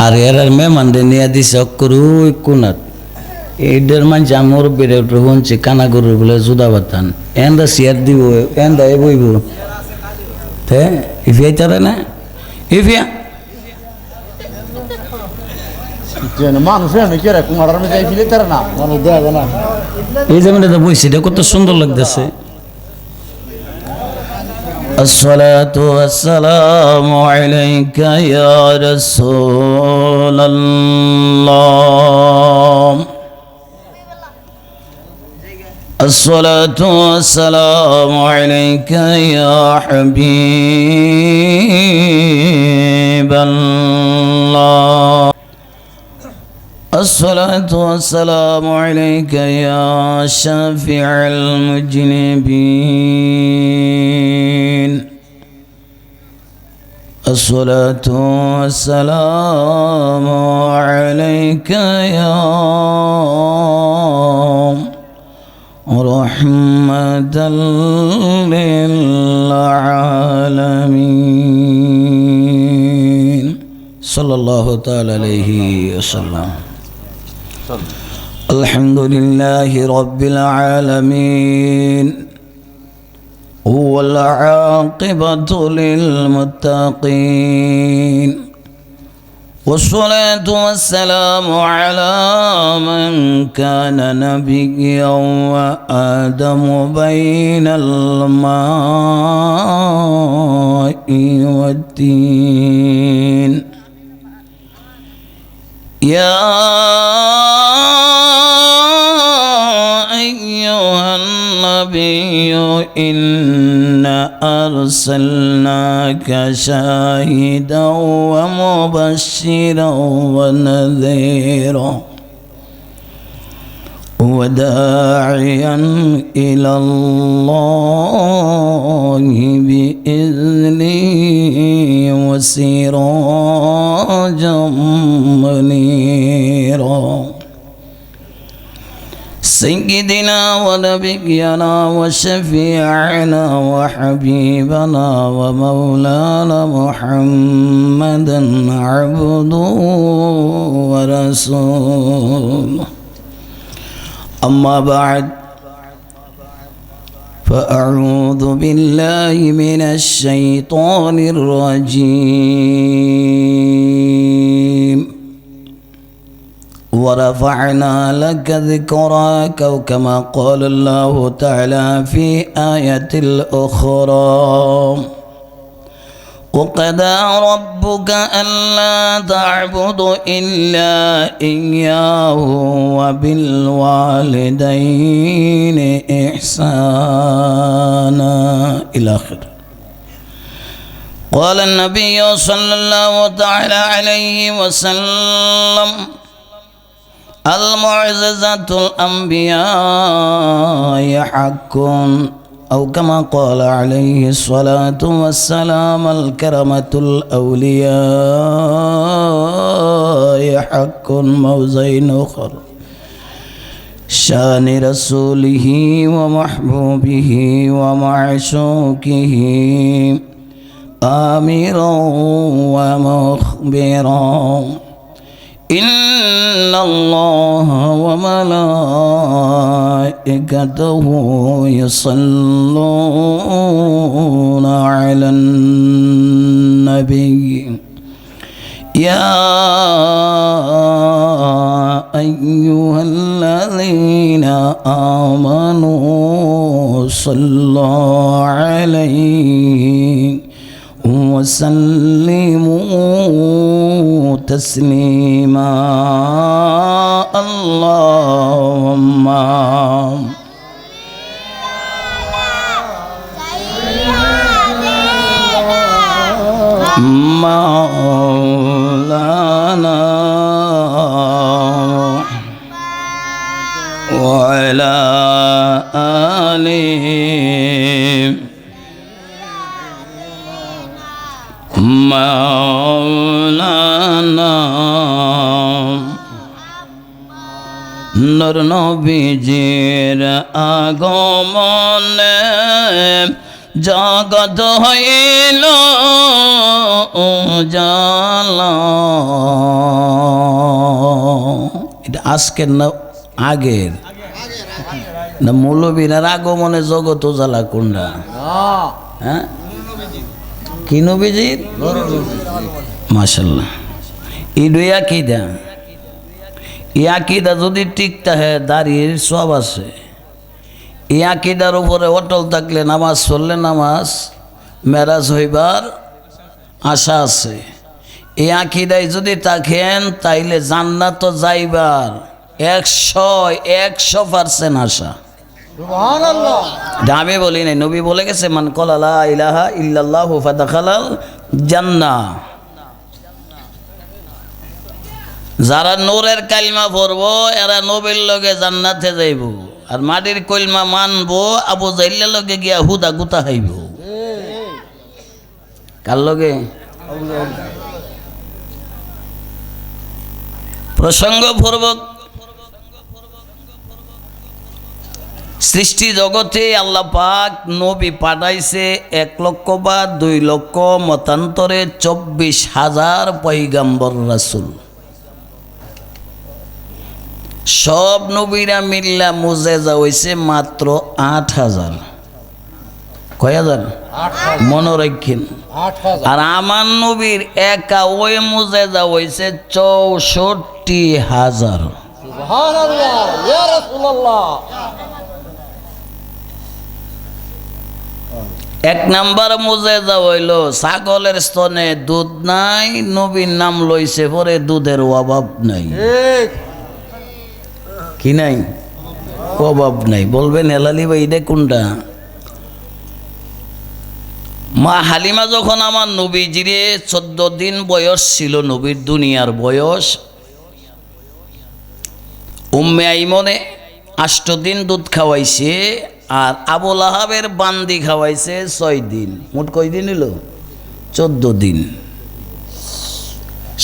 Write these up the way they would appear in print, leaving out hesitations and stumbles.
আর এর মেহমানদের নিয়ে দিছে অক্করু কোনাত এইটার মানছে আমার বেড়ে উঠে শুনছি কানা গরুর বলে জুদা বাতান এন্দা চেয়ার দিব এন্দা এ বইব তে ইফিয়াই তারা না ইফিয়া এই যে বইছি এটা কত সুন্দর লাগতেছে الصلاة والسلام عليك يا رسول الله الصلاة والسلام عليك يا حبيب الله الصلاة والسلام عليك يا شافع المذنبين الصلاة والسلام عليك يا رحمة للعالمين صلى الله تعالى عليه وسلم الحمد لله رب العالمين هو العاقبة للمتقين والصلاة والسلام على من كان نبيا وآدم بين الماء والدين يا أيها النبي إنا أرسلناك شاهدا ومبشرا ونذيرا وداعيا إلى الله بإذنه وسراجا منيرا سيدنا ونبينا وشفيعنا وحبيبنا ومولانا محمدا عبده ورسوله أما بعد فأعوذ بالله من الشيطان الرجيم ورفعنا لك ذكرك كما قال الله تعالى في آية الأخرى وقضى ربك ألا تعبدوا إلا إياه وبالوالدين إحسانا إلى آخره. قال النبي صلى الله تعالى عليه وسلم المعجزة الأنبياء حق أو كما قال عليه الصلاة والسلام الكرمة الأولياء حق موزين أخر شان رسوله ومحبوبه ومعشوقه آمرا ومخبرا إن الله وملائكته يصلون على النبي يا أيها الذين آمنوا صلوا عليه وسلموا تسليما اللهم مولانا وعلى آله مولانا নূর নবীজির আগমনে জগৎ হইল উজালা। এটা আজকের না আগের না মৌলবীর আগমনে জগৎ উজালা কোনটা? হ্যাঁ কি নবীজির? মাশাআল্লাহ। ইডুই আকিদা, এই আকিদা যদি ঠিক থাকে দাঁড়িয়ে সব আছে। এই আকিদার উপরে অটল থাকলে নামাজ পড়লে নামাজ মেরাজ হইবার আশা আছে। এই আকিদায় যদি থাকেন তাইলে জান্নাত যাইবার 100% আশা। সুবহানাল্লাহ। আমি বলি নাই, নবী বলে গেছে মান ক্বালা লা ইলাহা ইল্লাল্লাহু ফাদাখালাল জান্নাহ। যারা নূরের কালিমা পড়বো এরা নবীর লগে জান্নাতে যাইব, আর মাটির কলমা মানবো আবু জাইলের লগে গিয়া হুদা গুতা খাইব। কার লগে? প্রসঙ্গপূর্বক সৃষ্টি জগতে আল্লাহ পাক নবী পাঠাইছে 1 লক্ষ বা 2 লক্ষ মতান্তরে 24,000 পয়গম্বর রাসূল। সব নবীরা মিল্লা মুজেজা হইছে মাত্র 8,000। কয় হাজার? মনে রাখেন। আর আমার নবীর একা ওই মুজেজা হইছে 64,000। সুবহানাল্লাহ ইয়া রাসূলুল্লাহ। 1 নাম্বার মুজেজা হইল ছাগলের স্তনে দুধ নাই, নবীর নাম লইছে পরে দুধের অভাব নাই। কি নাই? অভাব নাই। বলবেন হেলালি ভাই এটা কোনটা? মা হালিমা যখন আমার নবীজিরে 14 দিন বয়স ছিল, নবীর দুনিয়ার বয়স, উম্মে আইমনে 8 দিন দুধ খাওয়াইছে, আর আবু লাহাবের বান্দি খাওয়াইছে 6 দিন। মোট কয় দিন হলো? 14 দিন।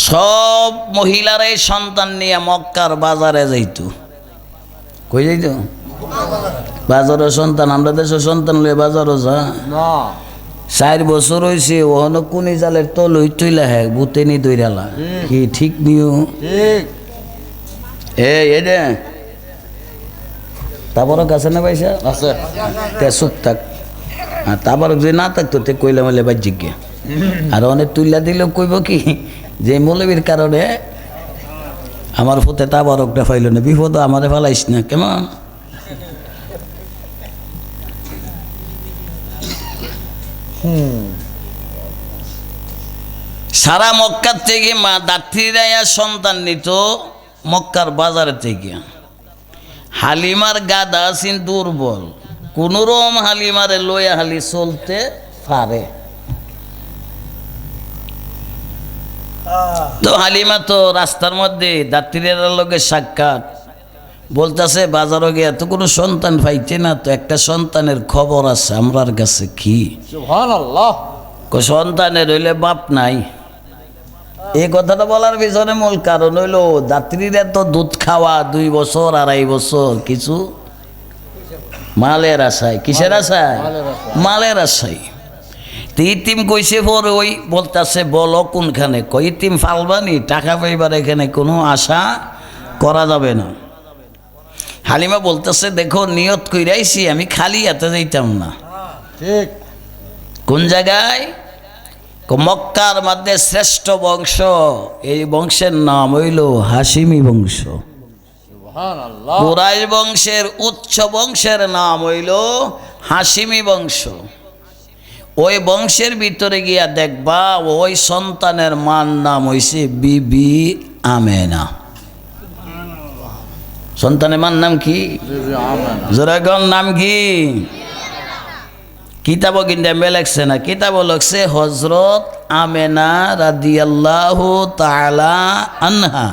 সব মহিলারাই সন্তান নিয়ে মক্কার বাজারে যাইত। কই যাইতো? বাজারের সন্তান। আমরা দেশের সন্তান লয়ে বাজারও যা না। 4 বছর হয়েছে ওহনো কোনি জালের তল হই তুইলা হ্যাঁ বুতেনি দইরালা। কি ঠিক নিও? ঠিক। এটা তারপরও কাছে না পয়সা আছে, তে চুপ থাক। আর তারপর যদি না থাকতো তে কইলা মেলে বাহ্যিক গিয়া। আর অনেক তুইলা দিলেও কইব কি যে মৌলবীর কারণে আমার ফুতে তাবারকটা পাইল না, বিপদ আমারে ফালাইস না কেমন? সারা মক্কার থেকে মা দাত্রীরা সন্তান নিত মক্কার বাজারে থেকে। হালিমার গাদা আছেন দুর্বল, কোনোরকম হালিমারে লইয়া হালি চলতে পারে। তো হালিমা তো রাস্তার মধ্যে দাত্রীর লগে সাক্ষাৎ বলতেছে বাজারও গিয়া তো কোনো সন্তান পাইছে না, তো একটা সন্তানের খবর আছে আমরার কাছে। কি? সুবহানাল্লাহ। সন্তানের হইলে বাপ নাই। এই কথাটা বলার পিছনে মূল কারণ হইল দাত্রীরা তো দুধ খাওয়া 2 বছর 2.5 বছর কিছু মালের আশায়। কিসের আশায়? মালের আশায়। তো ইতিম কইছে পরে ওই বলতেছে বলো কোনখানে? কই ইতিম ফালবানি, টাকা পাইবার এখানে কোনো আশা করা যাবে না। হালিমা বলতেছে দেখো নিয়ত কইরাইছি আমি খালি হাতে যাইতাম না। ঠিক। কোন জায়গায়? মক্কার মধ্যে শ্রেষ্ঠ বংশ, এই বংশের নাম হইল হাশিমি বংশ। সুবহানাল্লাহ। কুরাইশ বংশের উচ্চ বংশের নাম হইল হাশিমি বংশ। ওই বংশের ভিতরে গিয়া দেখবা ওই সন্তানের মান নাম হইছে বিবি আমেনা। সন্তানের মান নাম কি? জোরাগন নাম কি? কিতাবও কিন্তু লেখছে না, কিতাবও লেখছে হজরত আমেনা রাদিয়াল্লাহু তাআলা আনহা।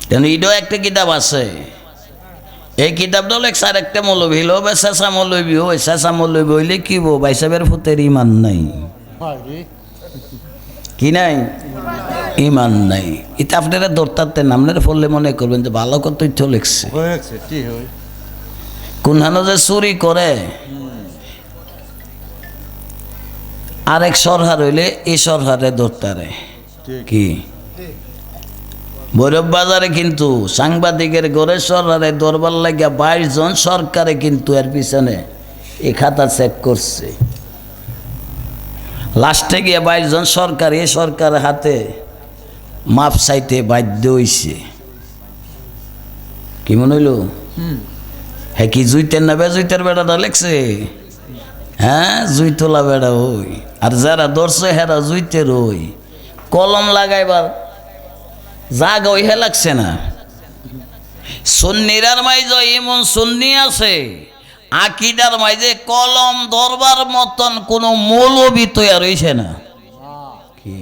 কেন এটাও একটা কিতাব আছে। এই কিতাবটাও লেখছে আর একটা মৌলবী হইল বা শেষা মৌলবী। ওই শেষা মৌলবী হইলে কি বো ভাই সাহেবের ফুতের ইমান নাই। কি নাই? ইমান নাই। এটা আপনারা দরতারতেন আপনারা পড়লে মনে করবেন যে ভালো তথ্য লেখছে। কোনখানে যে চুরি করে আরেক সরকার হইলে এই সরকারে ধরতারে কি ভৈরব বাজারে কিন্তু সাংবাদিকের ঘরে সরকারে দরবার লাগিয়া 22 জন সরকারে কিন্তু এর পিছনে এই খাতা চেক করছে। লাস্টে গিয়ে 22 জন সরকার এই সরকারের হাতে মাপ চাইতে বাধ্য হইছে। কি মনে হইল? হ্যাঁ কি জুইতের না বেজুইতের বেড়াটা লেখছে? হ্যাঁ জুই তোলা বেড়া ওই, আর যারা ধরছে হেরা জুইতের ওই। কলম লাগাইবার জাগ ওই হে লাগছে না। সুন্নিরার মাইজ এমন সুন্নি আছে, আকিদার মাইজে কলম ধরবার মতন কোনো মৌলবি তৈরি হইছে না। কি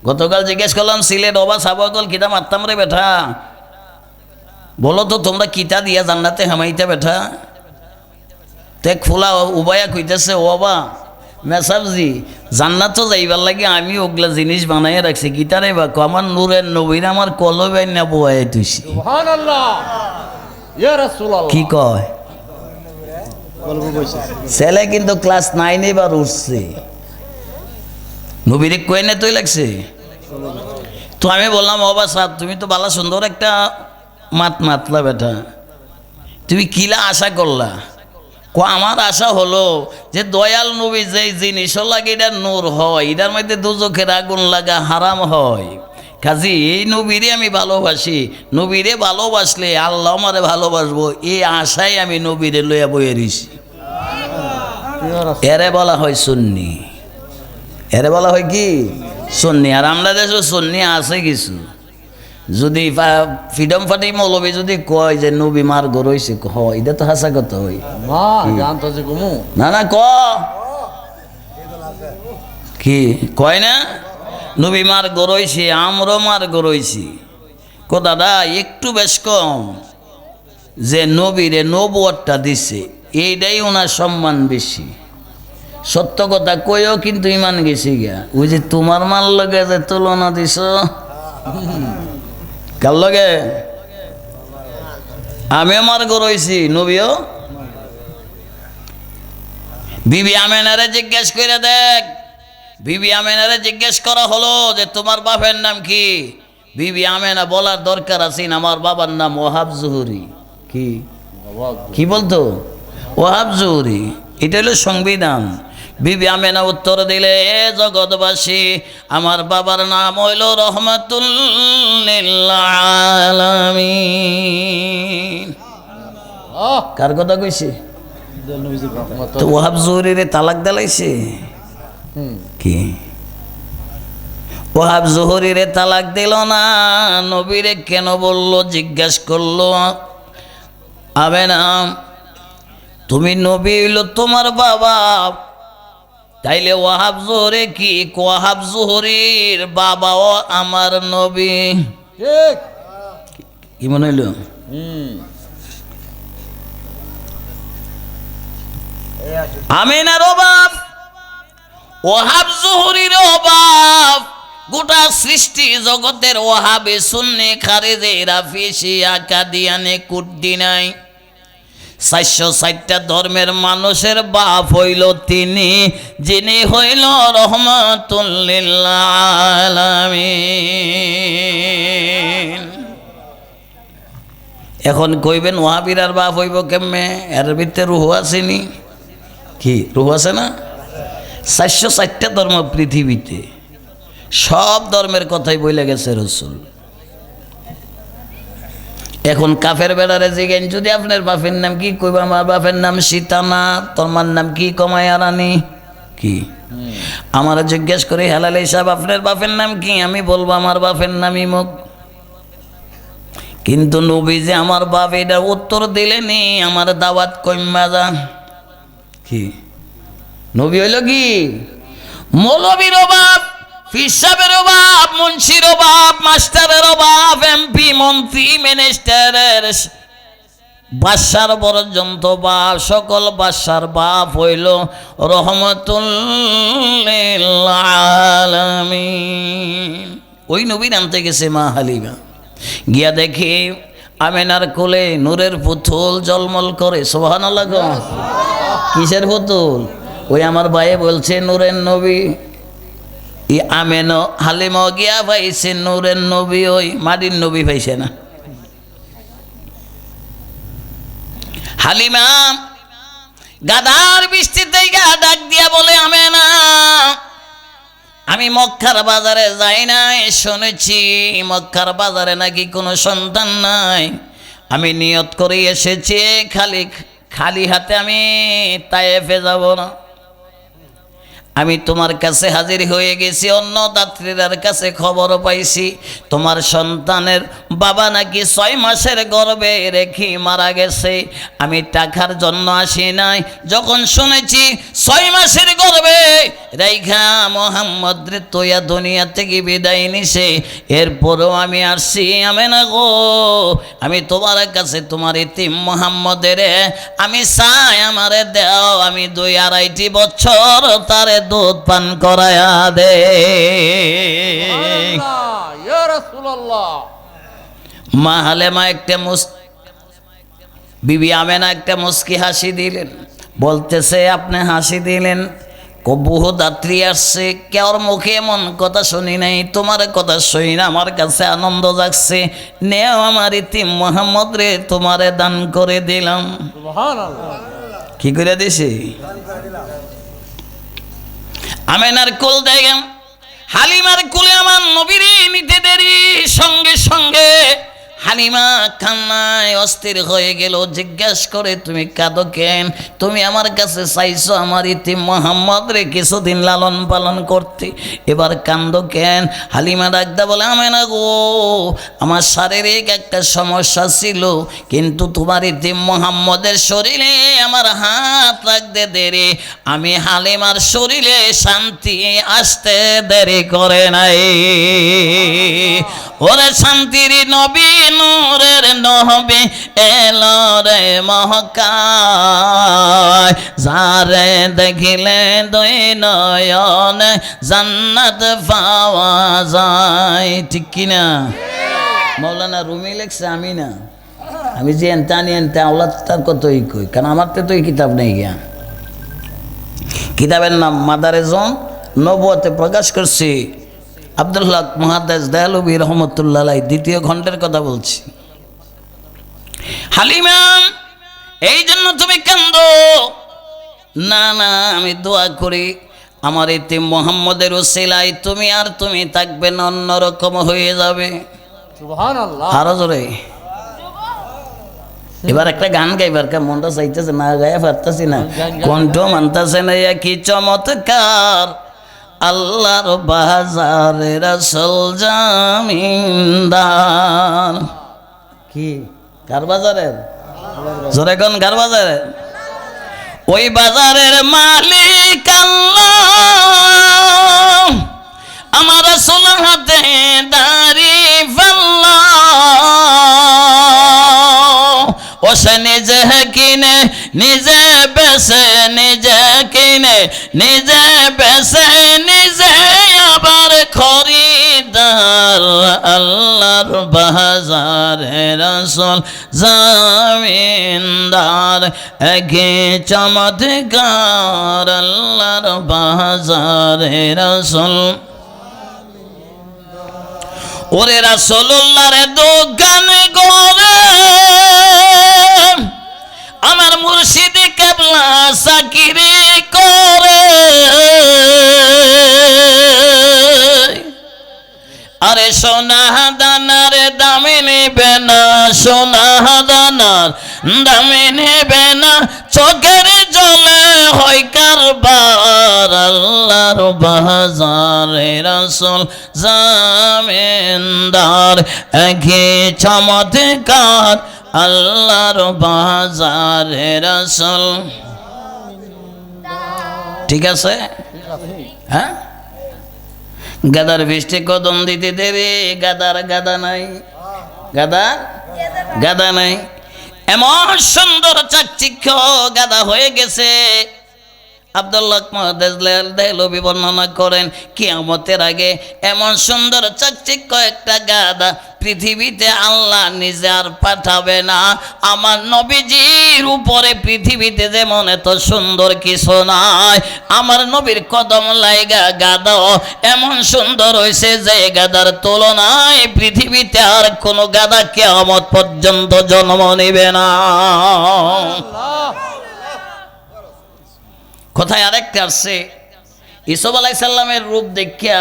গতকাল জিজ্ঞেস করলাম সিলেট ওবা সাবাগল কিতা মারতাম রে বেঠা, বলো তো তোমরা কিতা দিয়া জান্নাতে হামাইতে বেঠা? তে খোলা উবায়া কইতেছে ওবা মেসাবজি জান্নাত যাইবার লাগে আমি ওগুলা জিনিস বানাই রাখছি। গীতারে বা আমার নূরের নবীর আমার কলবে না বয়াই তুইছি। কি কয় ছেলে কিন্তু ক্লাস 9 এবার উঠছে, নবীরে কই না তুই লাগছে। তো আমি বললাম ওবা সাহেব তুমি তো বালা সুন্দর একটা মাতলা বেটা, তুমি কিলা আশা করলা? আমার আশা হলো যে দয়াল নবী যে জিনিস লাগে এটা নূর হয়, এটার মধ্যে দুজখের আগুন লাগা হারাম হয়। কাজী এই নবীরে আমি ভালোবাসি, নবীরে ভালোবাসলে আল্লাহ আমারে ভালোবাসবো, এই আশায় আমি নবীরে লইয়া বইয়ে দিছি। এরে বলা হয় সুন্নি, এরে বলা হয় কি সুন্নি। আর আমরা দেশে সুন্নি আছে কিছু, যদি ফ্রিডম ফাটি মৌলবী যদি কয় যে নবী মার গর হইছে, হ এটা তো হাসা কথা হই না না ক কি কয় না নবী মার গর হইছে, আমরও মার গর হইছি। কো দাদা একটু বেশ কম যে নবীরে নবুয়তটা দিছে এইটাই ওনার সম্মান বেশি। সত্য কথা কইও কিন্তু ইমান গেছি গিয়া, ওই যে তোমার মাল লগে যে তুলনা দিছ কার লগে? আমি আমার গরইছি নবীও। বিবি আমেনারে জিজ্ঞেস করে দেখ, বিবি আমেনারে জিজ্ঞেস করা হলো যে তোমার বাপের নাম কি? বিবি আমেনা বলার দরকার আছে না, আমার বাবার নাম ওহাব জুহরি। কি কি বলতো? ওহাব জুহরি, এটা হলো সংবিধান। বিবি আমেনা উত্তর দিলে, এ জগৎবাসী আমার বাবার নাম হইল রহমাতুল লিল আলামিন। কার কথা কইছে? তো ওহাব জুহরিরে তালাক দিলাইছে কি? ওহাব জুহরিরে তালাক দিল না, নবীরে কেন বললো জিজ্ঞাসা করলো। আমেনা তুমি নবী হইল তোমার বাবা, তাইলে ওয়াহাব জোহরে কি? ওয়াহাব জোহরির বাবাও আমার নবী। কি মনে হইল? আমিনার অভাব, ওয়াহাব জোহরির অভাব, গোটা সৃষ্টি জগতের ওয়াহাবে সুন্নি খারেজে রাফি শিয়া কাদিয়ানে কুদ্দি নাই। 460টা ধর্মের মানুষের বাপ হইল তিনি, যিনি হইল রহমাতুল লিল আলামিন। এখন কইবেন ওয়াহাবিরার বাপ হইব কেমনে? এর ভিতরে রুহ আসেনি? কি রুহ আছে না? 460টা ধর্ম পৃথিবীতে, সব ধর্মের কথাই বইলে গেছে রসুল। এখন কাফের বেড়ারে জিগেন যদি আপনার বাপের নাম কি? কইবা আমার বাপের নাম সীতানা। তোমার নাম কি? কমায়া রানী। কি আমার জিজ্ঞেস করে হেলাল সাহেব আপনার বাপের নাম কি? আমি বলবো আমার বাপের নাম ইমুক। কিন্তু নবী যে আমার বাপ এটা উত্তর দিলেনি, আমার দাওয়াত কইমা যা। কি নবী হইল কি? মৌলবীর বাপ, ফিসাবের বাপ, মুন্সির বাপ, মাস্টারের বাপ, এমপি, মন্ত্রী, মিনিস্টারের, বাদশার পর্যন্ত বাপ, সকল বাদশার বাপ হইল রহমাতুল লিল আলামিন। ওই নবীর আনতে গেছে মা হালিমা, গিয়া দেখে আমেনার কোলে নূরের পুতুল জলমল করে। সুবহানাল্লাহ। কিসের পুতুল? ওই আমার ভাই বলছে নূরের নবী। ই আমেনো হালিম গিয়া পাইছে নূরের নবী, ওই মাটির নবী পাইছে না। হালিমা গাদার বৃষ্টিতে গা ডাক দিয়া বলে, আমেনা আমি মক্কার বাজারে যাই নাই, শুনেছি মক্কার বাজারে নাকি কোনো সন্তান নাই। আমি নিয়ত করে এসেছি খালি হাতে আমি তায়েফে যাব না। আমি তোমার কাছে হাজির হয়ে গেছি। অন্য দাত্রীদের কাছে খবর পাইছি তোমার সন্তানের বাবা নাকি 6 মাসের গর্ভে রেখে মারা গেছে। আমি টাকার জন্য আসি নাই, যখন শুনেছি 6 মাসের গর্ভে রেখা মোহাম্মদ রে তোয়া দুনিয়া থেকে বিদায় নিছে, এরপরও আমি আসছি। আমেনা গো, আমি তোমার কাছে তোমার ইতিম মোহাম্মদের আমি চাই আমারে দাও, আমি 2-2.5 বছর তারে দুধ পান করায়া দে। মা হালেমা একটা বিবি আমেনা একটা মুস্কি হাসি দিলেন, বলতেছে আপনি হাসি দিলেন, বহু দাত্রী আসছে, কেউর মুখে এমন কথা শুনি নাই, তোমার কথা শুনি না, আমার কাছে আনন্দ জাগছে। নেও আমার ইতিম মোহাম্মদ রে তোমারে দান করে দিলাম। কি করে দিছি? আমেনার কোল দেখেন, হালিমার কোলে আমার নবীরে নিতে দেরি, সঙ্গে সঙ্গে হালিমা কান্নায় অস্থির হয়ে গেল। জিজ্ঞেস করে, তুমি কাঁদো কেন? তুমি আমার কাছে চাইছো আমার ইতিম মোহাম্মদ রে কিছুদিন লালন পালন করতে, এবার কান্দো কেন? হালিমা ডাকদা বলে, আমেনা গো, আমার শারীরিক একটা সমস্যা ছিল, কিন্তু তোমার ইতিম মোহাম্মদের শরীরে আমার হাত রাখতে দেরি, আমি হালিমার শরীরে শান্তি আসতে দেরি করে নাই। ওরে শান্তির নবী নূরের নবী এলো রে মহকায়, যারে দেখিলে 2 নয়নে জান্নাত পাওয়া যায়। ঠিক কিনা? মৌলানা রুমি লেখছে, আমি না, আমি যে এনতানি এনতে আওলাদ তার কতই কই, কারণ আমার তো এই কিতাব নেই গিয়া। কিতাবের নাম মাদারেজন নবুয়তে প্রকাশ করছি আব্দুল্লাহ মুহাদ্দিস দেহলভী রহমতুল্লাহ আলাইহি, 2য় খণ্ডের কথা বলছি। হালিমা এই জন্য তুমি কান্দো না? না, আমি দোয়া করি আমার ইতিম মোহাম্মদের উসিলায় তুমি আর তুমি থাকবে না, অন্যরকম হয়ে যাবে। সুবহানাল্লাহ। আরো জোরে। এবার একটা গান গাইবার কা মনটা চাইতেছে না, গায়ে পারতাছি না, কণ্ঠ মানতাছে না। কি চমৎকার আল্লাহর বাজারে রাসূল জামিনদার। কি কার বাজারের? জোরে কোন কার বাজারের? ওই বাজারের মালিক আল্লাহ, আমার রাসূল হাতে দাড়ি পাল্লা, ও সে নিজে কিনে নিজে বেছে, নিজে কিনে নিজে বেছে, নিজে আবার খরিদার। আল্লাহর বাজারে রাসূল জামিনদার, একে চমৎকার আল্লাহর বাজারে রাসূল। ওরে রাসূলুল্লাহর দোকানে গরে আমার মুর্শিদ কেবলা সাকিরি করে, আরে সোনা দানার দামে নেবে না, সোনা দানার দামে নেবে না, চোখের জলে হয় কারবার। আল্লাহর বাজারে রাসূল জামিনদার, একে চমৎকার আল্লাহর বাজারে রাসূল। ঠিক আছে? হ্যাঁ, গাদার বৃষ্টি কদম দিতে দেবে, গাদার গাদা নাই, গাদার গাদা নাই। এমন সুন্দর চাকচিক্য গাদা হয়ে গেছে, আব্দুল্লাহ দেহলভী বর্ণনা করেন কিয়ামতের আগে এমন সুন্দর চাকচিক্য একটা গাদা পৃথিবীতে আল্লাহ নিজে আর পাঠাবে না। আমার নবীজির উপরে পৃথিবীতে যেমন এত সুন্দর কিছু নাই, আমার নবীর কদম লাইগা গাদাও এমন সুন্দর হয়েছে যে গাদার তুলনায় পৃথিবীতে আর কোনো গাদা কিয়ামত পর্যন্ত জন্ম নেবে না। কোথায় আরেকটা আসছে, ইসুফ আলাইহিস সালামের রূপ দেখিয়া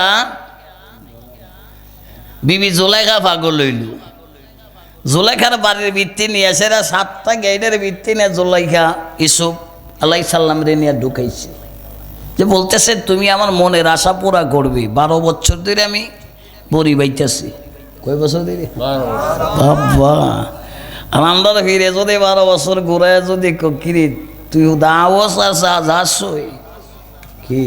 বিবি জুলাইখা পাগল হইল। জুলাইখার বাড়ির ভিত্তি নিয়ে এসে 7টা গেটের ভিত্তি নিয়ে জুলাইখা ইসুফ আলাইহিস সালামরে নিয়ে ঢুকাইছে, যে বলতেছে তুমি আমার মনের আশা পুরা করবে। 12 বছর ধরে আমি বড়ি বাইতেছি। কয় বছর ধরে? বাবা আমরা ফিরে যদি 12 বছর ঘুরায় যদি কিরি তুই দাওস আসা যাসই কি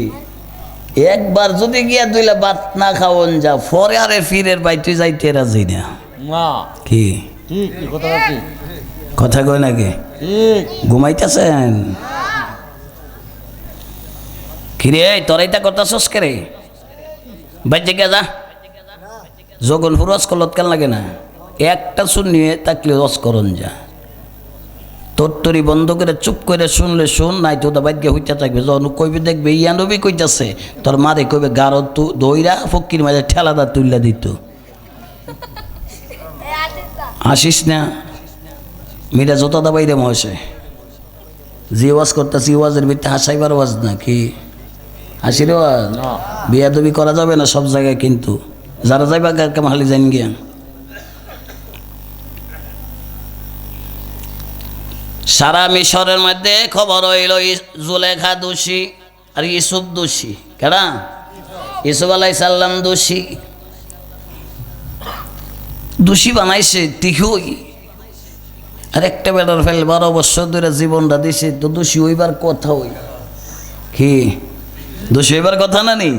একবার যদি গিয়া দুইলা ভাত না খাওন যা পরে আরে ফিরের বাই তুই যাইতে রাজি না কি কথা কয় নাকি? ঘুমাইতেছেন কিরে তোরাইটা করতেছস কে রে? বাইতে গিয়া যা যখন ফুরস কলত কেন লাগে না একটা শুনিয়ে তাকলে রস করন যা তোরতরি বন্ধ করে চুপ করে শুনলে শুন, নাই তো বাইক গিয়ে হইতে থাকবে। যখন কইবে দেখবে ইয়া নবী কইতাছে তোর মারে কইবে গারো তু দইরা ফকির মাঝে ঠেলাদা তুললা দিত। আসিস না মিরা জোতাদা বাইরে মহাশে যে ওয়াজ করতেছি ওয়াজের ভিতরে হাসাইবার ওয়াজ না কি হাসির ওয়াজ? বিয়া দবি করা যাবে না সব জায়গায়, কিন্তু যারা যাইবা কারকে মাহালি জান গিয়া। সারা মিশরের মধ্যে খবর হইল জুলেখা দোষী আর ইসুফ দোষী। কেডা? ইসুফ আলাইহিস সালাম দোষী। দোষী বানাইছে টিকই, আর একটা বেটার ফেল 12 বছর ধরে জীবনটা দিছে, তো দোষী হইবার কথা হই কি? দোষী হইবার কথা না নি?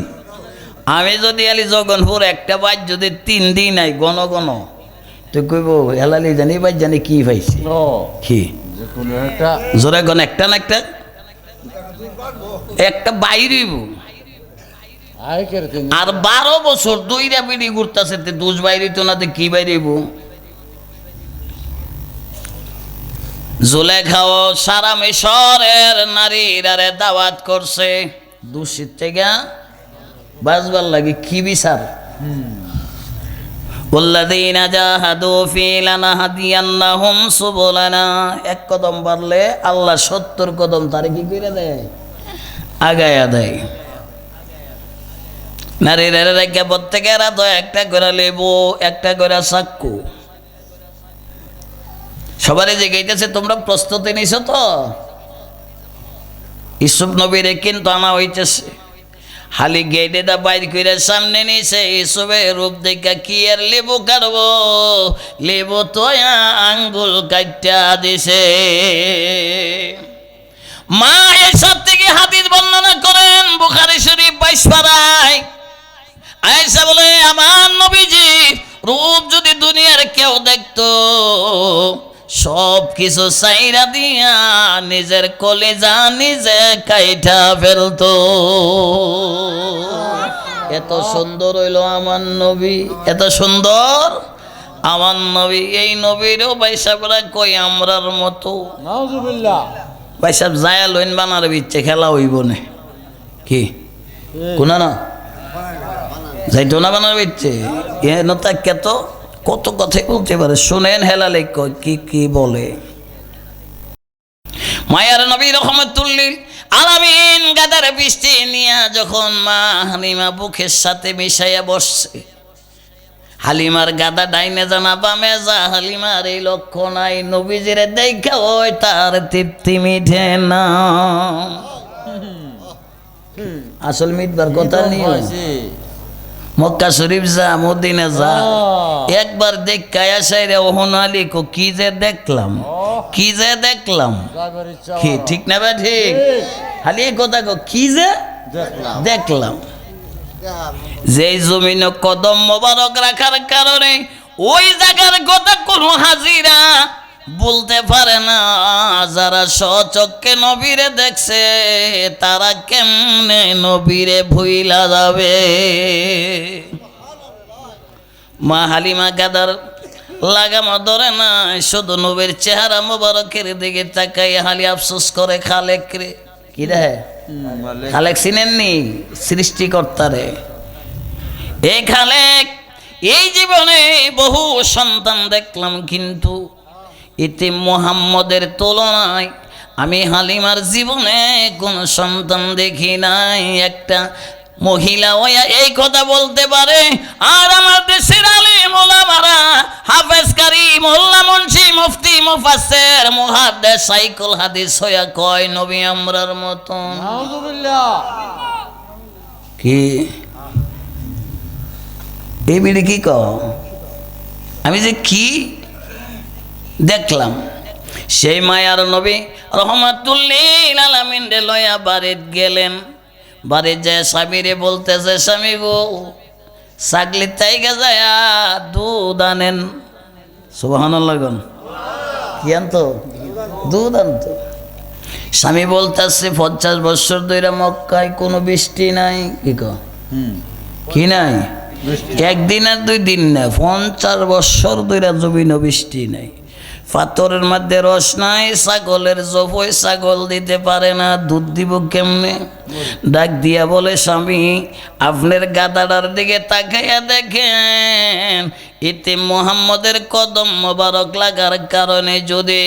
আমি যদি আলি জগনপুর একটা বাইর যদি 3 দিন নাই গণ গণ তো কইব হেলালি জানি বাইর জানি কি পাইছে কি জোরে গণ একটা না একটা বাইরেইব। আর 12 বছর 2টা বিড়ি ঘুরতেছে, দোষ বাইরে তো না কি বাইরেইব? জুলেখাও সারা মিশরের নারীরারে দাওয়াত করছে দোষীর থেকে বাঁচবার লাগে। কি বিচার? ওয়াল্লাযীনা জাহাদু ফীনা লানাহদিয়ান্নাহুম সুবুলানা। এক কদম বাড়লে আল্লাহ 70 কদম তারে কি করে দেয়? আগায়া দেয়। নারীরা রেখে প্রত্যেকেরা তো একটা করে লেবু একটা করে চাক্কু সবারই জিজ্ঞাসা তোমরা প্রস্তুতি নিছো তো? ইসুফ নবীরে কিন্তু আনা হইতেছে, হালি গেটে দা বাইর করে সামনে নিছে। ইসুফের রূপ দেখা কি আর লেবু কাটবো, লেবু তো আঙ্গুল কাটটা দিছে। মা এসব থেকে হাদিস বর্ণনা করেন বুখারী শরীফ 22 পারায়। আয়েশা বলে আমার নবীজি রূপ যদি দুনিয়ার কেউ দেখতো সব কিছু চাইরা দিয়া নিজের কলিজা নিজে কাইটা ফেলতো। এত সুন্দর হইল আমার নবী, এত সুন্দর আমার নবী। এই নবীরও বাইসাবরা কই আমরার মতো নাউজুবিল্লাহ বাইসাব যায় লইন বানার বিচ্ছে খেলা হইব না কি কোনা না যাইতো না বানার বিচ্ছে এ নতা কেত কত কথাই বলতে পারে। শুনেন হেলালে কি কি বলে। মায়ার নবী রহমাতুল্লিল আলামিন গাদার বৃষ্টি নিয়া যখন মা হালিমা বুকের সাথে মিশাইয়া বসছে, হালিমার গাদা ডাইনে জানা বামে যা, হালিমার এই লক্ষ্য নাই নবীজিরে দেখা ওই তার তৃপ্তি মিঠে না। আসল মিটবার কথা নিয়ে মক্কা শরীফ যা মদিনা যা একবার দেখায় আসাই রে ওহনালি কো কি যে দেখলাম কি যে দেখলাম কি ঠিক না বা ঠিক? খালি এই কথা কো কি যে দেখলাম। যে জমিন কদম মোবারক রাখার কারণে ওই জায়গার কথা কোনো হাজিরা বলতে পারে না। যারা স্বচক্ষে নবীরে দেখছে তারা কেমনে নবীরে ভুইলা যাবে? মা হালিমা গাদার লাগামা ধরে না, শুধু নবীর চেহারা মোবারকের দিকে তাকাই হালি আফসোস করে। খালেক রে, কি রে খালেক চিনেননি? সৃষ্টিকর্তারে। এই খালেক, এই জীবনে বহু সন্তান দেখলাম, কিন্তু ইতি মুহাম্মদের তুলনায় আমি হালিমার জীবনে কোন সন্তান দেখি নাই। একটা মহিলা ওয়া এই কথা বলতে পারে। আর আমার দেশের আলেম ওলামারা, হাফেজ কারি, মোল্লা মুন্সি, মুফতি, মুফাসসির, মুহাদ্দিস, সাইকুল হাদিস হইয়া কয় নবী আমরার মতন। নাউযুবিল্লাহ। কি এই বিড়ি কি কও? আমি যে কি দেখলাম। সেই মায়ার নবী রহমাতুল্লিল আলামিন রে লয়া বাড়িত গেলেন। বাড়ির যায় স্বামীরে বলতেছে, স্বামী গো ছাগলি তাইগা যায় দুধ আনেন। সুবহানাল্লাহ। কি আনতো? দুধ আনতো। স্বামী বলতেছে 50 বছর ধরে মক্কায় কোনো বৃষ্টি নাই। কি কো? কি নাই? একদিন আর 2 দিন না, 50 বছর ধরে জমিন বৃষ্টি নাই। পাথরের মধ্যে রস নাই, ছাগলের জফই ছাগল দিতে পারে না, দুধ দিব কেমনে? ডাক দিয়া বলে, স্বামী আপনার গাদাটার দিকে তাকাইয়া দেখেন, ইতি মুহাম্মদের কদম মোবারক লাগার কারণে যদি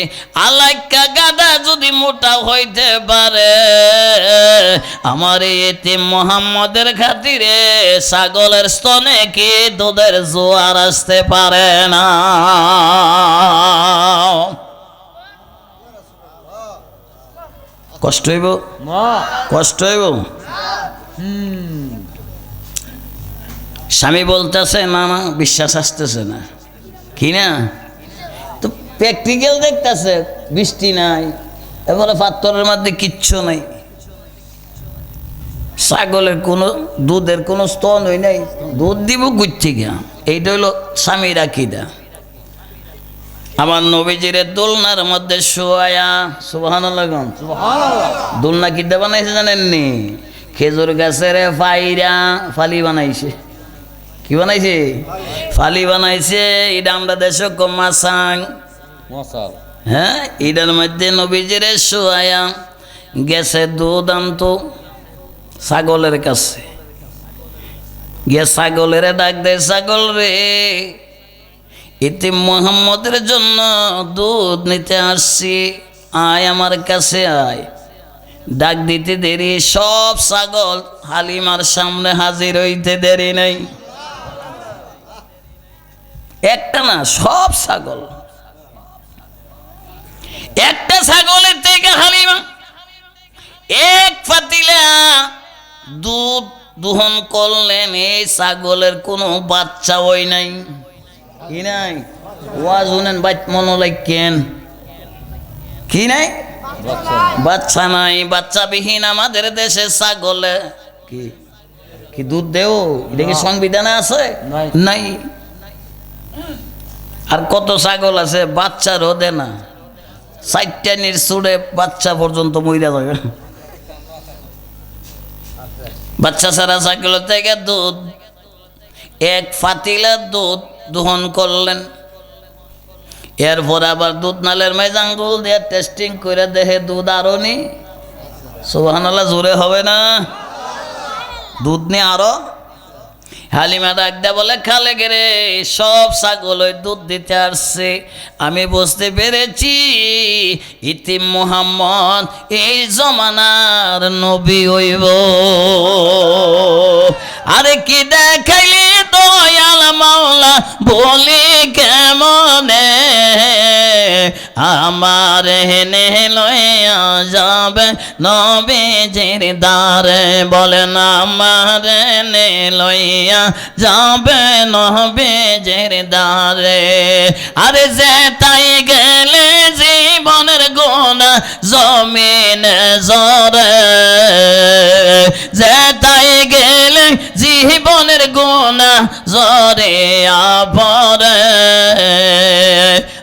আলাইকা গাদা যদি মোটা হইতে পারে, আমার ইতি মুহাম্মদের খাতিরে ছাগলের স্তনে কি দুধের জোয়ার আসতে পারে না? কষ্ট হইব, কষ্ট হইব। স্বামী বলতেছে না না, বিশ্বাস আসতেছে না। কি না? তো প্র্যাকটিক্যাল দেখতেছে বৃষ্টি নাই, এবারে পাথরের মধ্যে কিচ্ছু নাই, ছাগলের কোনো দুধের কোনো স্তন হই নাই, দুধ দিব গুচ্ছি গিয়া। এইটা হইল স্বামীর আকীদা। আমার নবীজিরে দোলনার মধ্যে শোয়া, সুবহানাল্লাহ। দোলনা কিটা বানাইছে জানেননি? খেজুর গাছের ফাইরা ফালি বানাইছে। কি বানাইছে? ফালি বানাইছে। এটা আমরা দেশে মাসাং, হ্যাঁ, এটার মধ্যে নবীজিরে শোয়া গেছে দুধ আনতো ছাগলের কাছে। গিয়ে ছাগলের ডাক দেয়, ছাগল রে ইতি মুহাম্মদের জন্য দুধ নিতে আসছি, আয় আমার কাছে আয়। ডাক দিতে দেরি, সব ছাগল হালিমার সামনে হাজির হইতে দেরি নাই। একটা না, সব ছাগল। একটা ছাগলের থেকে হালিমা এক পাতিলা দুধ দোহন করলেন। এই ছাগলের কোনো বাচ্চা হই নাই। কি নাই? ওয়াজ শুনেন বাইত মনো লাগেন। কি নাই? বাচ্চা নাই। বাচ্চা বিহীন আমাদের দেশে ছাগলে কি কি দুধ দেও? এটা কি সংবিধানে আছে? নাই। আর কত ছাগল আছে বাচ্চারও দে না, 4টা নির্ছুড়ে বাচ্চা পর্যন্ত মইরা যাবে। বাচ্চা ছাড়া ছাগল থেকে দুধ এক ফাতিলা দুধ দোহন করলেন। এরপর আবার দুধ নালের মাঝে আঙ্গুল দিয়ে টেস্টিং করে দেখে দুধ আরো নি। সুবহানাল্লাহ, জোরে হবে না? দুধ নি আরো। হালিমা ডাক দেয়া বলে, খালে গেরে সব ছাগল ওই দুধ দিতে আসছে। আমি বুঝতে পেরেছি ইতি মুহাম্মদ এই জমানার নবী হইব। আরে কি দেখাইলি দয়াল মাওলা বলি কেমনে, আমার হেনে লইয়া যাবে নবীজির দারে। বলেন আমার হেনে লইয়া যাবে নবীজির দারে। আরে যে তাই গেলে জীবনের গুনাহ জমিন জরে, যে তাই গেলে জীবনের গুনাহ জরে আপরে।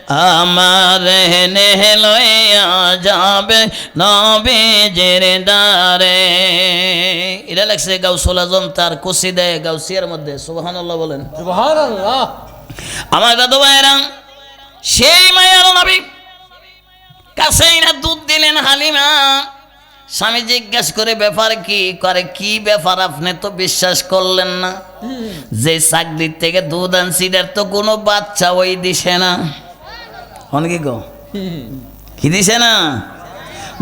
আমার হেনে লইয়া যাবে নবীজির দারে। এটা লাগছে গাউসুল আজম তার কসিদায়ে গাউসিয়ার মধ্যে। সুবহানাল্লাহ বলেন। সুবহানাল্লাহ। আমার দাদু ভাইরা সেই মায়ার নবী কাছেই না দুধ দিলেন হালিমা। স্বামী জিজ্ঞেস করে ব্যাপার কি? করে কি ব্যাপার, আপনি তো বিশ্বাস করলেন না, যে চাকরির থেকে দুধ আনছি এটার তো কোনো বাচ্চা ওই দিছে না। অনেকে গো কি দিছে না?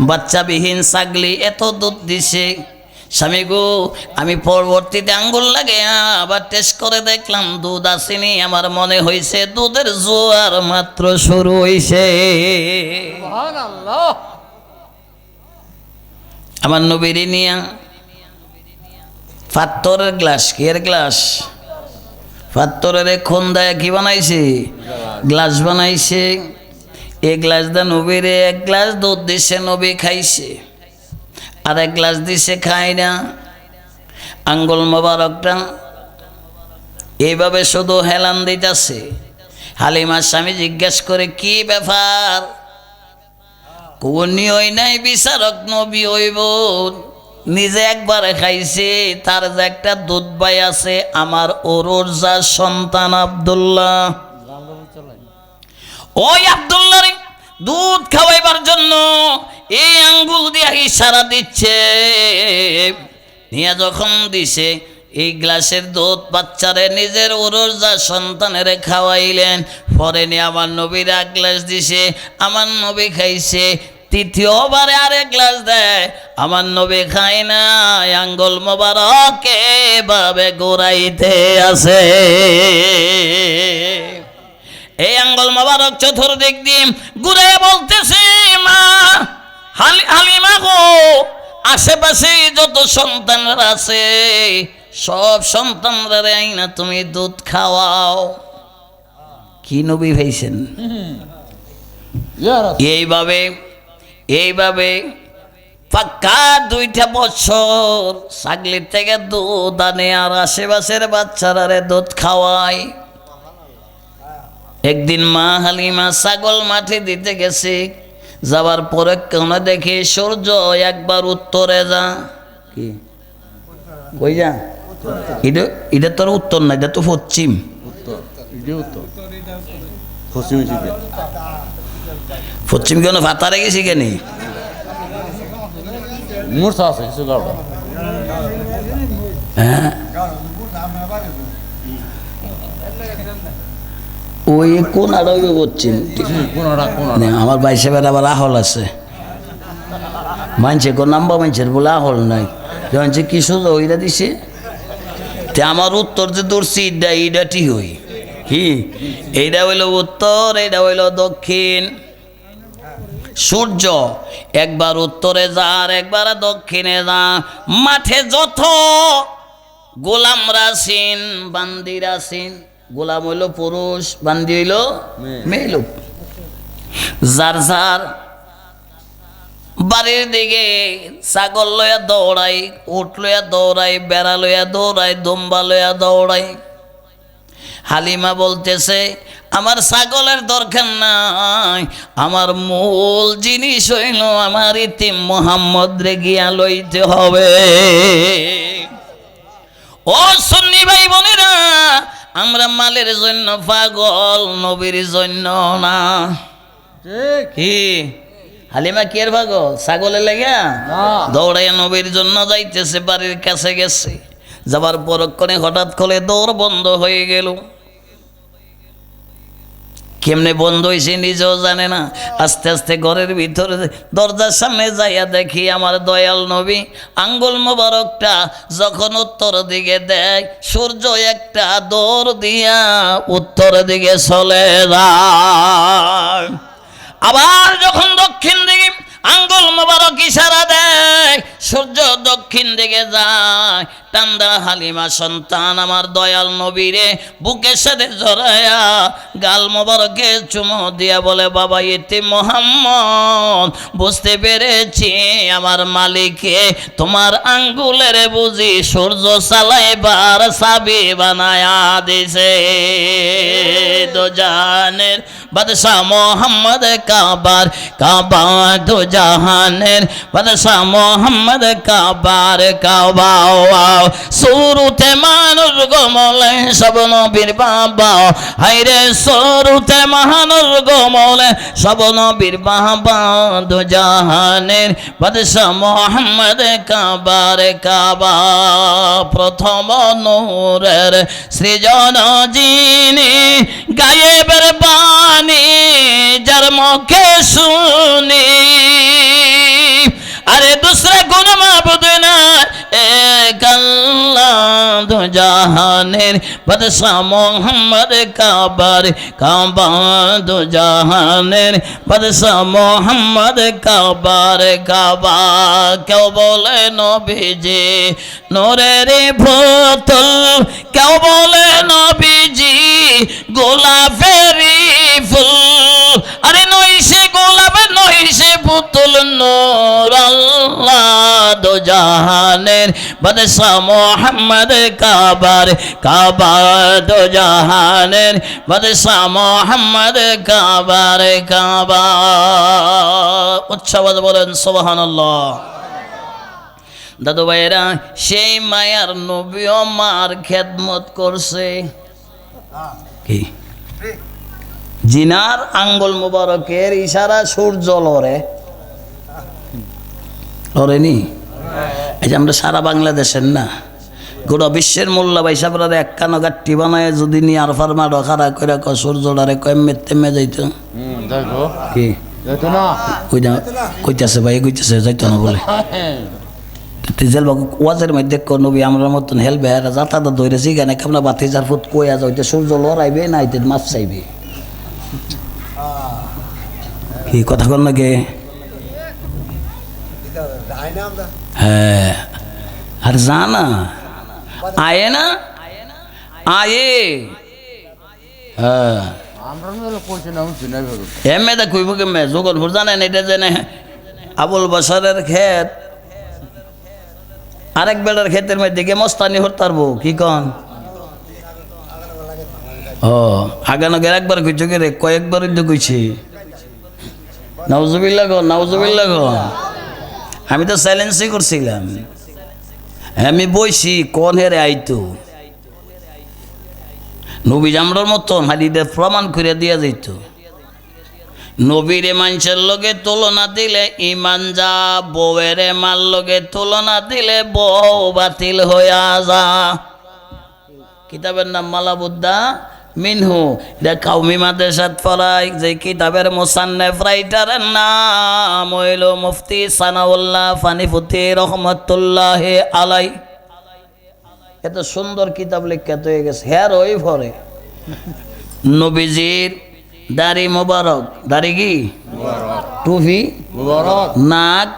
বাচ্চাবিহীন ছাগলি এত দুধ দিছে। স্বামী গো, আমি পরবর্তীতে আঙ্গুল লাগে আবার টেস্ট করে দেখলাম দুধ আসেনি। আমার মনে হয়েছে দুধের জোয়ার মাত্র শুরু হয়েছে। সুবহানাল্লাহ। আমার নবীর নিয়া পাত্তরের গ্লাস, কি এর গ্লাস? পাত্তরের খুন দেয় কি বানাইছে? গ্লাস বানাইছে। এই গ্লাস দা নবীরে এক গ্লাস দুধ দিছে, নবী খাইছে। আর এক গ্লাস দিছে খাই না। আঙ্গুল মোবারকটা এইভাবে শুধু হেলান দিতেছে। হালিমার স্বামী জিজ্ঞেস করে কি ব্যাপার? কোনি হই নাই বিচারক নবী হইব, নিজে একবারে খাইছে। তার যে একটা দুধ ভাই আছে আমার ওরুর যা সন্তান আব্দুল্লাহ, ওই আব্দুল্লাহ দুধ খাওয়াইবার জন্য এই আঙ্গুল দিয়া ইশারা দিচ্ছে। নিয়ে যখন দিছে এই গ্লাসের দুধ বাচ্চারে নিজের ওরুর যা সন্তানের খাওয়াইলেন। পরে নিয়ে আমার নবীর এক গ্লাস দিছে, আমার নবী খাইছে। তৃতীয়বারে আরেক গ্লাস দেয়, আমার নবী খায় না। আঙ্গুল মোবারক এভাবে গোড়াইতে আছে। এই আঙ্গুল মোবারক চতুর্দিক দিয়ে ঘুরে বলতেছে, মা হালিমা গো, আশেপাশে যত সন্তানরা আছে সব সন্তানরা আইনা তুমি দুধ খাওয়াও। কি নবী ভাইছেন? এইভাবে পাক্কা 2টা বছর ছাগলির থেকে দুধ আনে আর আশেপাশের বাচ্চারা দুধ খাওয়ায়। একদিন মা হালিমা ছাগল মাঠে দিতে গেছে। যাবার পরে কেন দেখে সূর্য একবার উত্তরে যা। কি কই যা? এটা তোর উত্তর না, এটা তো পশ্চিম। পশ্চিম কেন ভাতারে গেছি কেন? হ্যাঁ, ওই কোন আড়া পশ্চিম। আমার বাইশে বেড়া আবার আহল আছে। মানছে কোন নাম্বা মানছের বলে আহল নাই। যখন সে কি সোজা ওইটা দিছে, তে আমার উত্তর যে ধরছি এইটা ঠিক হই। কি এইটা হইল উত্তর, এইটা হইল দক্ষিণ। সূর্য একবার উত্তরে যা আর একবার দক্ষিণে যা। মাঠে যত গোলামরা আছেন, বান্দিরা আছেন। গোলাম হইল পুরুষ, বান্দি হইল মেয়ে লোক। যার যার বাড়ির দিকে ছাগল লইয়া দৌড়াই, উট লইয়া দৌড়াই, বেড়া লইয়া দৌড়াই, দুম্বা লইয়া দৌড়াই। হালিমা বলতেছে, আমার ছাগলের দরকার নাই, আমার মূল জিনিস হইল আমার ইতিম মোহাম্মদ রে গিয়া লইতে হবে। ও সুন্নি ভাই বোনেরা, আমরা মালের জন্য পাগল, নবীর জন্য না। কি হালিমা কি এর পাগল? ছাগলের লেগে দৌড়াইয়া নবীর জন্য যাইতেছে। বাড়ির কাছে গেছে, যাবার পরক্ষণে হঠাৎ করে দৌড় বন্ধ হয়ে গেল। কেমনে বন্ধ হয়েছে নিজেও জানে না। আস্তে আস্তে ঘরের ভিতরে দরজার সামনে যাইয়া দেখি আমার দয়াল নবী আঙ্গুল মোবারকটা যখন উত্তর দিকে দেয়, সূর্য একটা দৌড় দিয়া উত্তর দিকে চলে যায়। আবার যখন দক্ষিণ দিকে আঙ্গুল মোবারক ইশারা দেয়, সূর্য দক্ষিণ দিকে যায়। টান দেওয়া হালিমা সন্তান আমার দয়াল নবীরে বুকের সাথে জড়ায়া গাল মোবারকে চুমো দিয়া বলে, বাবা এতে মোহাম্মদ বুঝতে পেরেছি আমার মালিকে তোমার আঙ্গুলের বুঝি সূর্য চালাইবার চাবি বানায়া দিছে। দো জাহানের বাদশাহ মোহাম্মদ কাবার কাবা, দো জাহানের বাদশাহ মোহাম্মদ কাবার কাবা। শুরুতে মানুষ গমলে সব নবীর বাবা, হাইরে শুরুতে মানুষ গমলে সব নবীর বাবা, দো জাহানের বাদশাহ মোহাম্মদ কাবার কাবা। প্রথম নূরের সৃজন যিনি গায়েবের বাণী যার মুখে শুনি, আরে দুসরা কোন মাবুদ না এক আল্লাহ। দো জাহানের বাদশাহ মোহাম্মদ কাবার কাবা, দো জাহানের বাদশাহ মোহাম্মদ কাবার কাবা। কেউ বলে নবীজি নূরের পুতুল, কেউ বলে নবীজি গোলাপের ফুল, আরে নই সে গোলাপ নই সে পুতুল নূর আল্লাহ। দো জাহানের বাদশাহ মোহাম্মদ কাবার কাবা, দো জাহানের বাদশাহ মোহাম্মদ কাবার কাবা। উচ্চাবাদ বলেন সুবহানাল্লাহ। দাদু ভাইরা, সেই মায়ার নবীও মার খেদমত করছে কি? জিনার আঙ্গুল মুবারকের ইশারা সূর্য লড়ে লড়েনি। এই যে আমরা সারা বাংলাদেশের না গোটা বিশ্বের মোল্লা বাইসাবরা এক কানো গাঠি বানায় যদি নিয়ে আর ফার্মা রখারা করে সূর্যটারে কমে তেমে যাইত কি কইতাছে ভাই কইতাছে যাইতো না বলে ওয়াজের মধ্যে নবী আমরা মতন হেলবে যাতায়াত ধরেছি কেন কেমন বাতি যার ফুট কইয়া যাইতে সূর্য লড়াইবে না আইতে মাছ চাইবে কি কথা কর নাকি? হ্যাঁ আর জানা আয়ে না আয়ে হ্যাঁ এমএদা কইব কেমে যখন ভোর জানেন এটা জেনে আবুল বসরের ক্ষেত আরেক বেড়ার ক্ষেতের মধ্যে গিয়ে মস্তানি হতে পারবো কি কন? ও আগানোগের একবার কইছো কে রে? কয়েকবার তো কইছি নাউজুবিল্লাহ গো নাউজুবিল্লাহ গো। আমি তো সাইলেন্সই করছিলাম, আমি বইছি কোন হেরে আইতো নবী জামরার মতন হাদিদের প্রমাণ করে দিয়া যাইত। নবীরে মানুষের লগে তুলনা দিলে ইমান যা, বউয়েরে মাল লগে তুলনা দিলে বউ বাতিল হইয়া যা। কিতাবের নাম মালাবুদ্দা মিনহু, এটা কাউমি মাদ্রাসাত পড়াই। যে কিতাবের মুসান্নিফ রাইটারের নাম হইল মুফতি সানাউল্লাহ ফানিফুতি রহমতুল্লাহ আলাই। এত সুন্দর কিতাব লেখা হয়ে গেছে। হ্যার ওই ভরে নবীজির দাড়ি মোবারক, দাড়ি কি টুপি নাক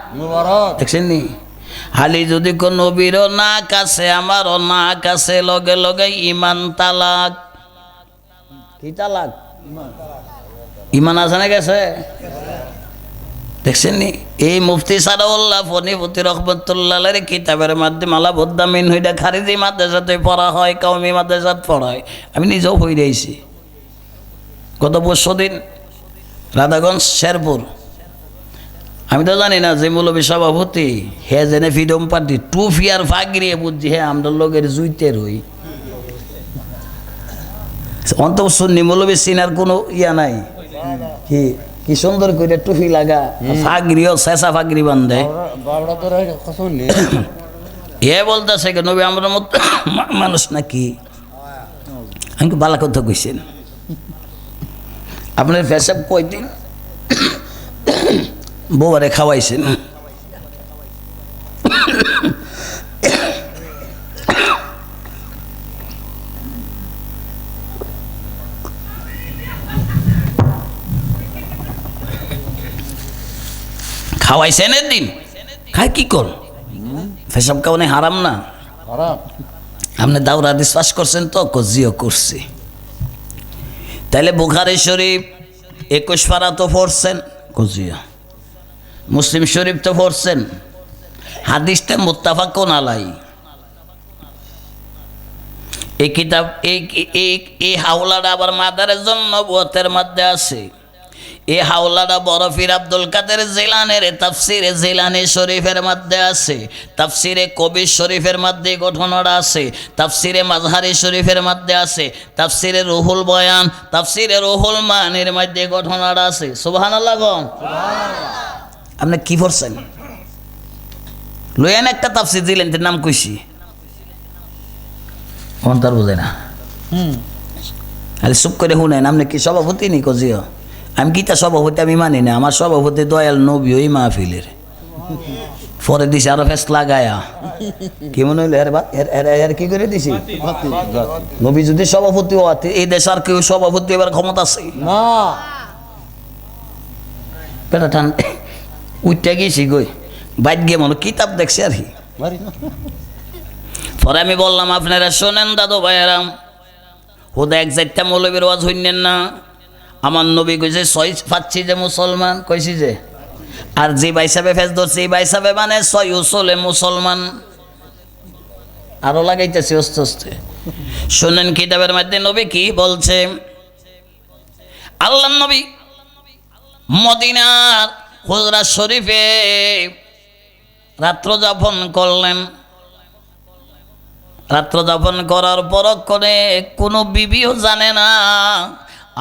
দেখছেন নি? হালি যদি কোন নবীরও নাক আছে আমারও নাক আছে, লগে লগে ইমান তালাক। কি তালাক? ইমান আছে না গেছে? দেখছেন নি? এই মুফতি সানাউল্লাহ ফনিফুতি রহমতুল্লাহ কিতাবের মাধ্যমে মালাবুদ্দা মিন হইটা খারিজি মাদ্রাসাতে পড়া হয়, কওমি মাদ্রাসাত পড়ায়। আমি নিজেও হয়ে রয়েছি গত 5 দিন রাধাগঞ্জ শেরপুর। আমি তো জানি না যে মৌলবী সভাপতি হে জেনে ফ্রিডম পার্টি টুফি আর ফাগরিয়ে বুঝছি হ্যাঁ আমরা লোকের জুইতে রই অন্ত শুননি মৌলবী সিনার কোনো ইয়া নাই। কি কি সুন্দর করে টুফি লাগা ফাগরিও শেষা ফাগরি বান্ধে এ বলতেছে নবী আমরা মতো মানুষ নাকি? আমি বালা কথা কইছেন আপনার পেশাব কয়দিন বউয়ারে খাওয়াইছেন? খাওয়াইছেন একদিন? খায় কি কর? পেশাব খাওয়ানো হারাম না? হারাম আপনি দাউরা হাদিস পাস করছেন তো? জিও করছি। তাইলে বুখারী শরীফ 21 পারা তো পড়ছেন? জিও। মুসলিম শরীফ তো পড়ছেন? হাদিসটা মুত্তাফাকুন আলাই। এই কিতাব এই হাওলাটা আবার মাদারের নবুয়তের মধ্যে আছে। এই হাওলাটা বড় পীর আব্দুল কাদের জিলানের তাফসিরে জিলানী শরীফের মধ্যে আছে, তাফসিরে কবির শরীফের মধ্যে ঘটনাটা আছে, তাফসিরে মাজহারি শরীফের মধ্যে আছে, তাফসিরে রুহুল বয়ান, তাফসিরে রুহুল মানির মধ্যে ঘটনাটা আছে। সুবহানাল্লাহ গন। আপনি কি পড়ছেন? লইয়ান একটা তাফসির দিলেন, তার নাম কইছি, অন্তর বুঝে না। আরে চুপ করে শুনেন। আপনি কি সভাপতি নি? কজিও আমি কিতা সভাপতি? আমি মানি না। আমার সভাপতি দয়াল নবী ওই মাহফিলের। পরে দিছে আরো ফেস লাগায়া। কি মনে হইলো? এর কি করে দিছি? নবী যদি সভাপতি হতে এই দেশ আর কেউ সভাপতি এবার ক্ষমতা আছে না। পেটা টান উঠতে গেছি গই বাইট গিয়ে মনে কিতাব দেখছি আর কি। পরে আমি বললাম আপনারা শোনেন দাদু ভাইয়েরাম, হুদা এক চারটা মৌলবীর ওয়াজ হইনেন না। আমার নবী কইছে ছয় পাচ্ছি যে মুসলমান, কইছি যে আর যে বাইসাবে ফেস ধরছে এই বাইসাবে মানে ছয় উসলে মুসলমান। আরো লাগাইতেছি আস্তে আস্তে। শোনেন কিতাবের মধ্যে নবী কি বলছে। আল্লাহ নবী মদিনার হুজরা শরীফে রাত্র যাপন করলেন। রাত্র যাপন করার পরক্ষণে কোনো বিবিও জানে না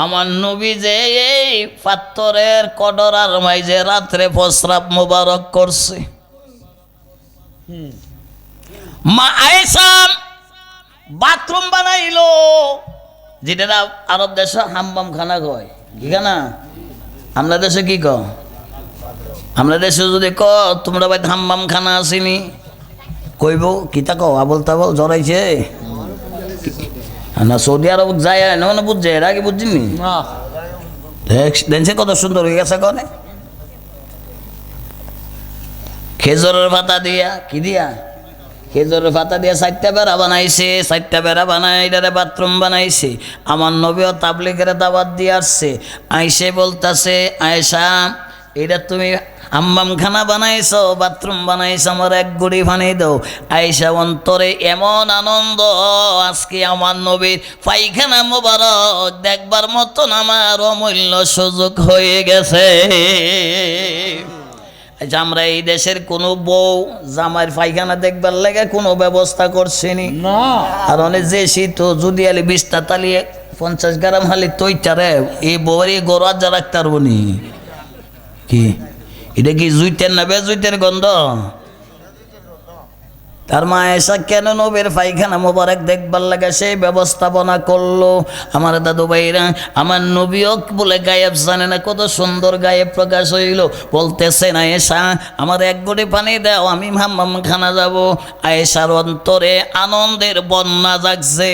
আমার নবী যে এই পাত্তরের কডরার মাঝে রাত্রে প্রস্রাব মোবারক করছে। মা আয়েশা বাথরুম বানাইলো, যেটা আরব দেশে হাম্মাম খানা কয়। কি খানা? আমরা দেশে কি কও? আমরা দেশে যদি ক তোমরা ভাই হাম্মাম খানা আসেনি কইব কিতা কও? আবল তাবল জড়াইছে না। সৌদি আরব যায় না মানে বুঝছে, এর আগে বুঝছিনি। না। দেখছে কত সুন্দর হয়ে গেছে। কনে খেজুরের পাতা দিয়া, কি দিয়া? খেজুরের পাতা দিয়া 4টা বেড়া বানাইছে। 4টা বেড়া বানাই এটারে বাথরুম বানাইছে। আমার নবীও তাবলিগের দাওয়াত দিয়ে আসছে। আইসে বলতাছে আয়েশা এটা তুমি হাম্মামখানা বানাইছো, বাথরুম বানাইছো, আমার এক গুড়ি পানি দাও। আয়েশা অন্তরে এমন আনন্দ, আজকে আমার নবীর পায়খানা মোবারক দেখবার মতন আমার অমূল্য সুযোগ হয়ে গেছে। আমরা এই দেশের কোনো বউ জামাইয়ের পায়খানা দেখবার লাগে কোনো ব্যবস্থা করছেনি না। আর অনেক যে শীত যদি আলি 20টা তালিয়ে 50 গ্রাম হালি তৈটারে এই বউরে গরু যা রাখতে পারবো নি। কি এটা কি জুইতের না বেজুইতের গন্ধ? তার মা এসা কেন নবীর পায়খানা মোবারক দেখবার লাগে সেই ব্যবস্থাপনা করলো। আমার দাদু ভাইরা আমার নবীও বলে গায়েব জানে না, কত সুন্দর গায়েব প্রকাশ হইল। বলতেছে না এসা আমার এক গুড়ি পানি দাও, আমি হাম্মাম খানা যাব। আয়েশার অন্তরে আনন্দের বন্যা জাগছে।